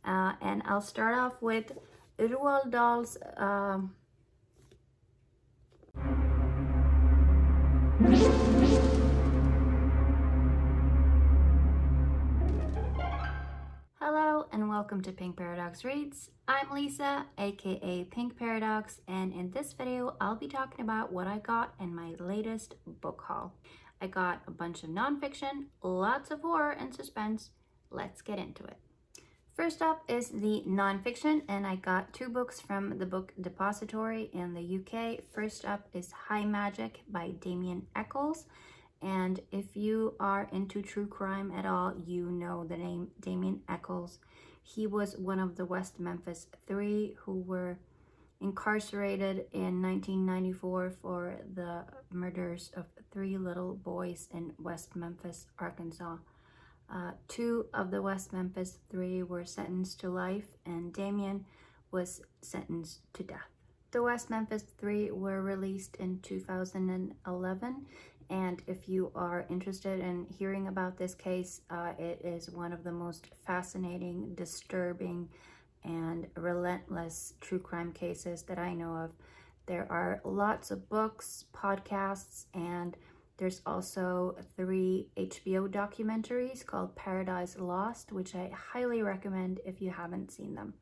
and I'll start off with Roald Dahl's Hello and welcome to Pink Paradox Reads. I'm Lisa, aka Pink Paradox, and in this video I'll be talking about what I got in my latest book haul. I got a bunch of nonfiction, lots of horror and suspense. Let's get into it. First up is the nonfiction, and I got 2 books from the Book Depository in the UK. First up is High Magic by Damien Eccles. And if you are into true crime at all, you know the name Damien Eccles. He was one of the West Memphis Three who were incarcerated in 1994 for the murders of 3 little boys in West Memphis, Arkansas. 2 of the West Memphis Three were sentenced to life, and Damien was sentenced to death. The West Memphis Three were released in 2011. And if you are interested in hearing about this case, it is one of the most fascinating, disturbing, and relentless true crime cases that I know of. There are lots of books, podcasts, and there's also 3 HBO documentaries called Paradise Lost, which I highly recommend if you haven't seen them.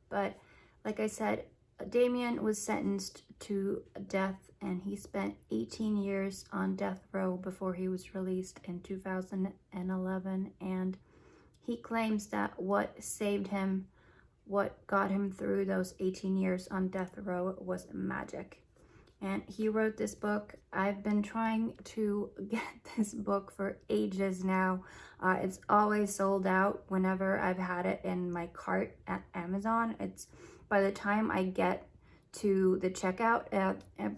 But like I said, Damien was sentenced to death, and he spent 18 years on death row before he was released in 2011. And he claims that what saved him, what got him through those 18 years on death row, was magic. And he wrote this book. I've been trying to get this book for ages now. It's always sold out whenever I've had it in my cart at Amazon. By the time I get to the checkout,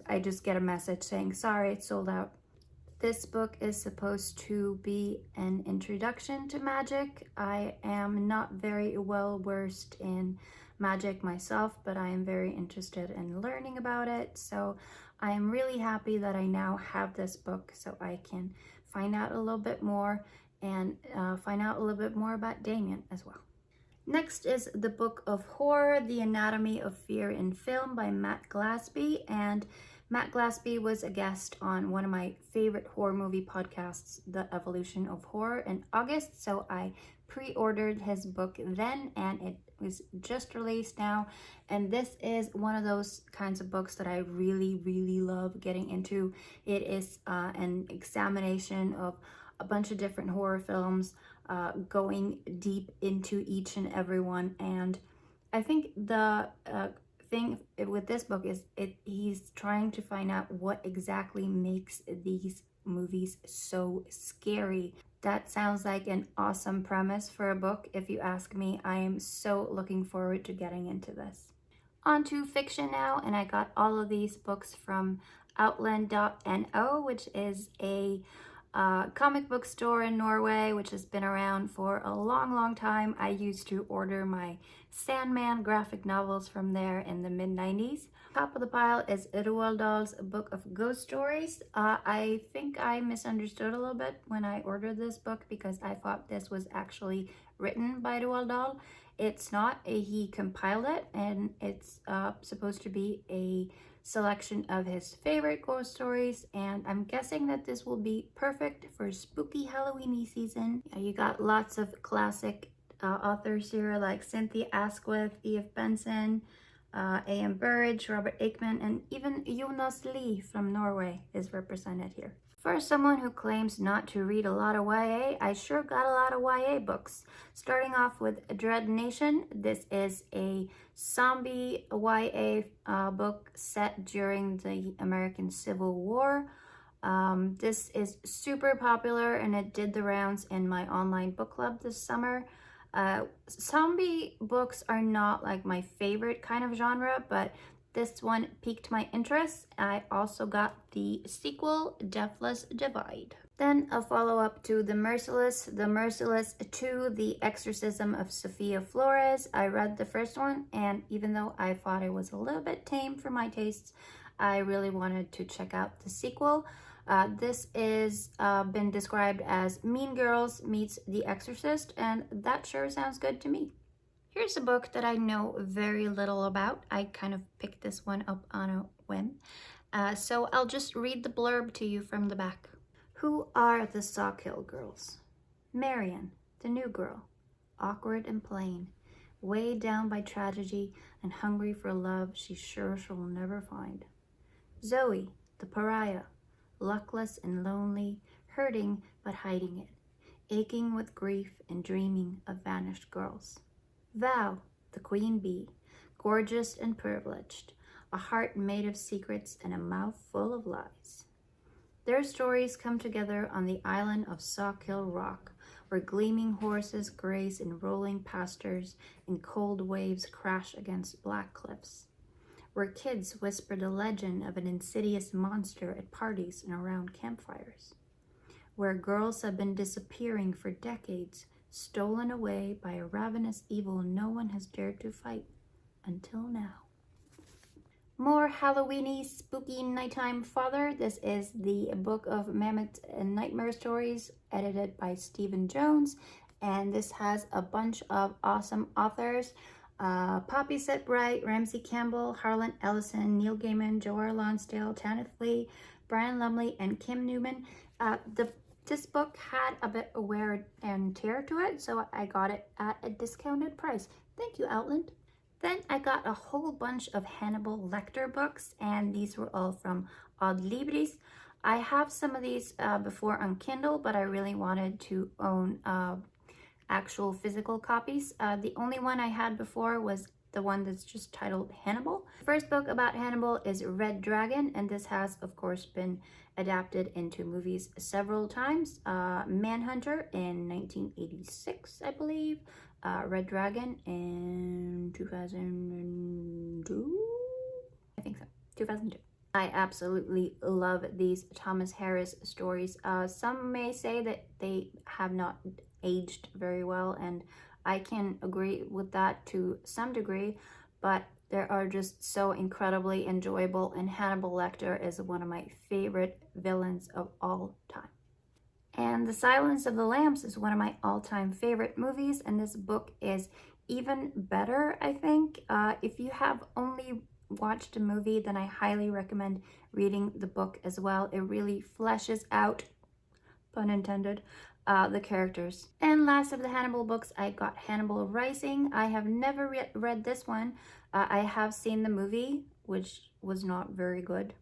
I just get a message saying, sorry, it's sold out. This book is supposed to be an introduction to magic. I am not very well versed in magic myself, but I am very interested in learning about it. So I am really happy that I now have this book so I can find out a little bit more and find out a little bit more about Damien as well. Next is the book of horror, The Anatomy of Fear in Film by Matt Glaspie. And Matt Glaspie was a guest on one of my favorite horror movie podcasts, The Evolution of Horror, in August. So I pre-ordered his book then, and it was just released now. And this is one of those kinds of books that I really, really love getting into. It is an examination of a bunch of different horror films, going deep into each and every one. And I think the thing with this book is he's trying to find out what exactly makes these movies so scary. That sounds like an awesome premise for a book, if you ask me. I am so looking forward to getting into this. On to fiction now, and I got all of these books from Outland.no, which is a comic book store in Norway, which has been around for a long time. I used to order my Sandman graphic novels from there in the mid-90s. Top of the pile is Roald Dahl's Book of Ghost Stories. I think I misunderstood a little bit when I ordered this book because I thought this was actually written by Roald Dahl. It's not. He compiled it, and it's supposed to be a selection of his favorite ghost stories, and I'm guessing that this will be perfect for spooky Halloweeny season. You got lots of classic authors here like Cynthia Asquith, E.F. Benson, A.M. Burridge, Robert Aikman, and even Jonas Lie from Norway is represented here. For someone who claims not to read a lot of YA, I sure got a lot of YA books. Starting off with Dreadnation. This is a zombie YA book set during the American Civil War. This is super popular, and it did the rounds in my online book club this summer. Zombie books are not like my favorite kind of genre, but this one piqued my interest. I also got the sequel, Deathless Divide. Then a follow-up to The Merciless 2, The Exorcism of Sofia Flores. I read the first one, and even though I thought it was a little bit tame for my tastes, I really wanted to check out the sequel. This is been described as Mean Girls meets The Exorcist, and that sure sounds good to me. Here's a book that I know very little about. I kind of picked this one up on a whim. So I'll just read the blurb to you from the back. Who are the Sawkill girls? Marion, the new girl, awkward and plain, weighed down by tragedy and hungry for love she's sure she'll never find. Zoe, the pariah, luckless and lonely, hurting but hiding it, aching with grief and dreaming of vanished girls. Val, the queen bee, gorgeous and privileged, a heart made of secrets and a mouth full of lies. Their stories come together on the island of Sawkill Rock, where gleaming horses graze in rolling pastures and cold waves crash against black cliffs, where kids whisper the legend of an insidious monster at parties and around campfires, where girls have been disappearing for decades, stolen away by a ravenous evil no one has dared to fight until now. More Halloweeny, spooky nighttime fodder. This is the Book of Mammoth and Nightmare Stories, edited by Stephen Jones, and this has a bunch of awesome authors. Poppy Set-Bright, Ramsey Campbell, Harlan Ellison, Neil Gaiman, Joe R. Lonsdale, Tanith Lee, Brian Lumley, and Kim Newman. This book had a bit of wear and tear to it, so I got it at a discounted price. Thank you, Outland. Then I got a whole bunch of Hannibal Lecter books, and these were all from Odd Libris. I have some of these before on Kindle, but I really wanted to own actual physical copies. The only one I had before was the one that's just titled Hannibal. The first book about Hannibal is Red Dragon, and this has, of course, been adapted into movies several times. Manhunter in 1986, I believe. Red Dragon in 2002? I think so, 2002. I absolutely love these Thomas Harris stories. Some may say that they have not aged very well, and I can agree with that to some degree, but they are just so incredibly enjoyable, and Hannibal Lecter is one of my favorite villains of all time. And The Silence of the Lambs is one of my all-time favorite movies, and this book is even better, I think. If you have only watched the movie, then I highly recommend reading the book as well. It really fleshes out, pun intended, the characters. And last of the Hannibal books, I got Hannibal Rising. I have never read this one. I have seen the movie, which was not very good.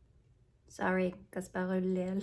Sorry, Gaspard Ulliel.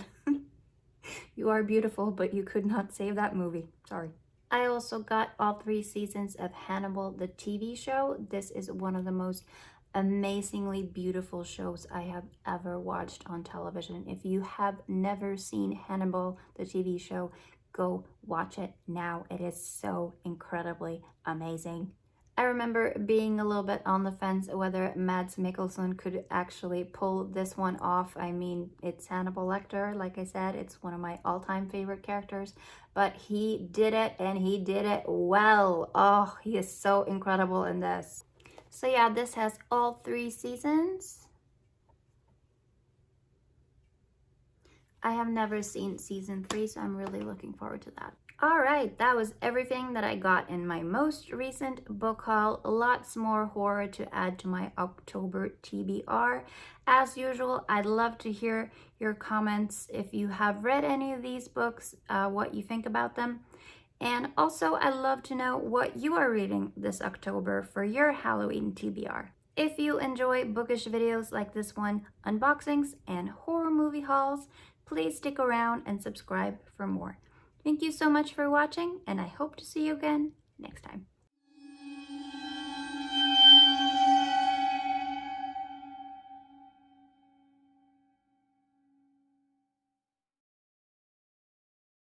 You are beautiful, but you could not save that movie. Sorry. I also got all 3 seasons of Hannibal the TV show. This is one of the most amazingly beautiful shows I have ever watched on television. If you have never seen Hannibal the TV show, go watch it now. It is so incredibly amazing. I remember being a little bit on the fence whether Mads Mikkelsen could actually pull this one off. I mean, it's Hannibal Lecter, like I said, it's one of my all-time favorite characters, but he did it, and he did it well. Oh, he is so incredible in this. So yeah, this has all 3 seasons. I have never seen season 3, so I'm really looking forward to that. All right, that was everything that I got in my most recent book haul. Lots more horror to add to my October TBR. As usual, I'd love to hear your comments if you have read any of these books, what you think about them. And also, I'd love to know what you are reading this October for your Halloween TBR. If you enjoy bookish videos like this one, unboxings and horror movie hauls, please stick around and subscribe for more. Thank you so much for watching, and I hope to see you again next time.